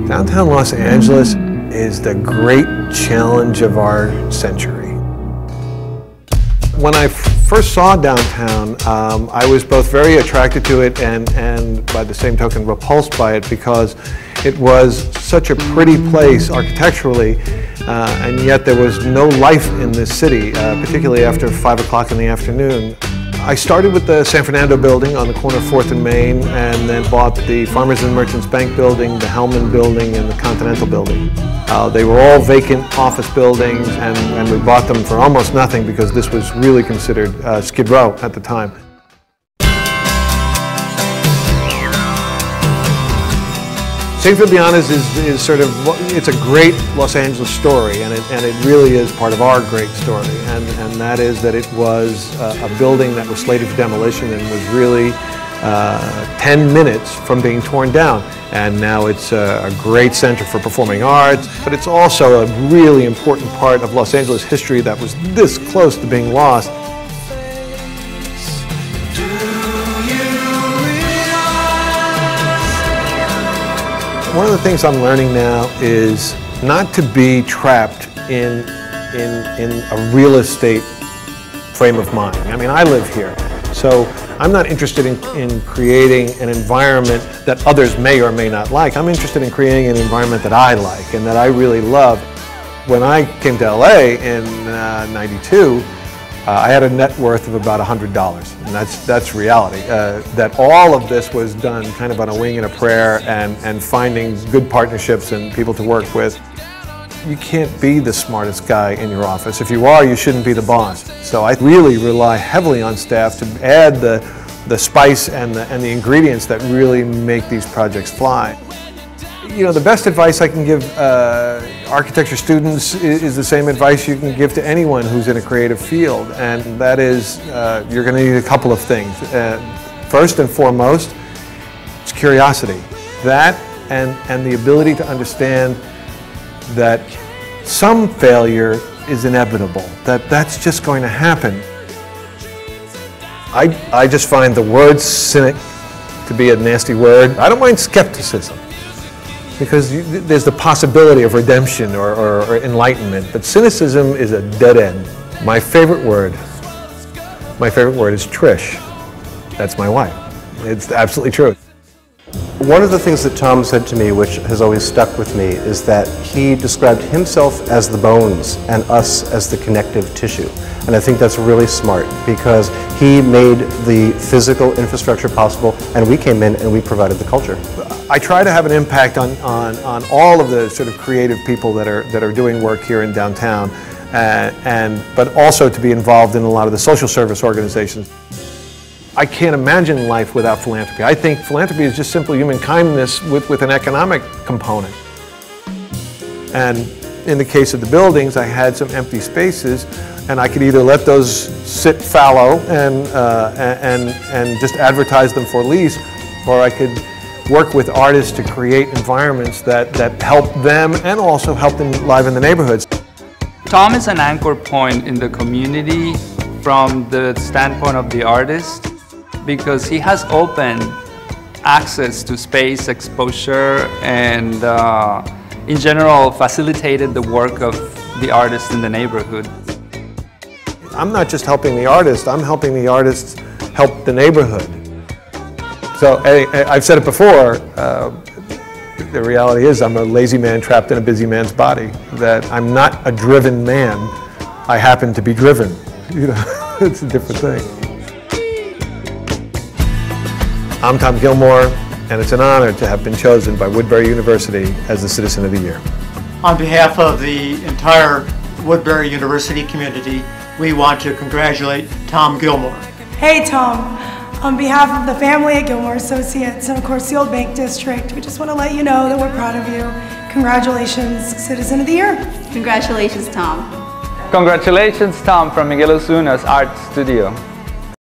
Downtown Los Angeles is the great challenge of our century. When I first saw downtown, I was both very attracted to it and by the same token repulsed by it, because it was such a pretty place architecturally, and yet there was no life in this city, particularly after 5 o'clock in the afternoon. I started with the San Fernando building on the corner of 4th and Main, and then bought the Farmers and Merchants Bank building, the Hellman building, and the Continental building. They were all vacant office buildings, and we bought them for almost nothing because this was really considered Skid Row at the time. St. Fabiana's is sort of, it's a great Los Angeles story, and it really is part of our great story, and that is that it was a building that was slated for demolition and was really 10 minutes from being torn down. And now it's a great center for performing arts, but it's also a really important part of Los Angeles history that was this close to being lost. One of the things I'm learning now is not to be trapped in a real estate frame of mind. I mean, I live here, so I'm not interested in creating an environment that others may or may not like. I'm interested in creating an environment that I like and that I really love. When I came to LA in '92, I had a net worth of about $100, and that's reality. That all of this was done kind of on a wing and a prayer, and finding good partnerships and people to work with. You can't be the smartest guy in your office. If you are, you shouldn't be the boss. So I really rely heavily on staff to add the spice and the ingredients that really make these projects fly. You know, the best advice I can give architecture students is the same advice you can give to anyone who's in a creative field, and that is you're going to need a couple of things. First and foremost, it's curiosity. That and the ability to understand that some failure is inevitable, that's just going to happen. I just find the word cynic to be a nasty word. I don't mind skepticism, because there's the possibility of redemption or enlightenment, but cynicism is a dead end. My favorite word is Trish. That's my wife. It's absolutely true. One of the things that Tom said to me, which has always stuck with me, is that he described himself as the bones and us as the connective tissue. And I think that's really smart, because he made the physical infrastructure possible, and we came in and we provided the culture. I try to have an impact on all of the sort of creative people that are doing work here in downtown, but also to be involved in a lot of the social service organizations. I can't imagine life without philanthropy. I think philanthropy is just simple human kindness with an economic component. And in the case of the buildings, I had some empty spaces, and I could either let those sit fallow and just advertise them for lease, or I could work with artists to create environments that help them and also help them live in the neighborhoods. Tom is an anchor point in the community from the standpoint of the artist, because he has open access to space, exposure, and in general facilitated the work of the artist in the neighborhood. I'm not just helping the artist, I'm helping the artists help the neighborhood. So I've said it before, the reality is I'm a lazy man trapped in a busy man's body, that I'm not a driven man, I happen to be driven. You know, it's a different thing. I'm Tom Gilmore, and it's an honor to have been chosen by Woodbury University as the Citizen of the Year. On behalf of the entire Woodbury University community, we want to congratulate Tom Gilmore. Hey Tom, on behalf of the family at Gilmore Associates and of course the Old Bank District, we just want to let you know that we're proud of you. Congratulations, Citizen of the Year. Congratulations, Tom. Congratulations, Tom, from Miguel Osuna's Art Studio.